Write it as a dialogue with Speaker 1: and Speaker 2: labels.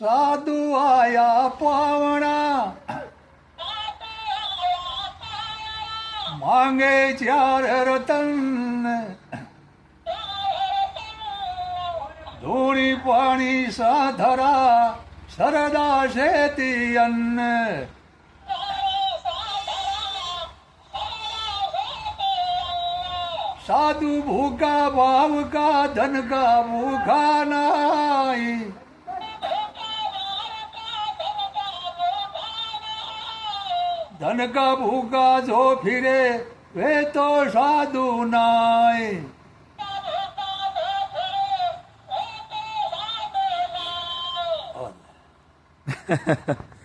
Speaker 1: साधु आया पावना मांगे चार रतन धूणी पाणी साधरा सरदा शेती अन्न साधु भूखा भाव का धन का भूखा नाई धन का भूखा जो फिरे वे तो साधु नाय
Speaker 2: Ha ha ha.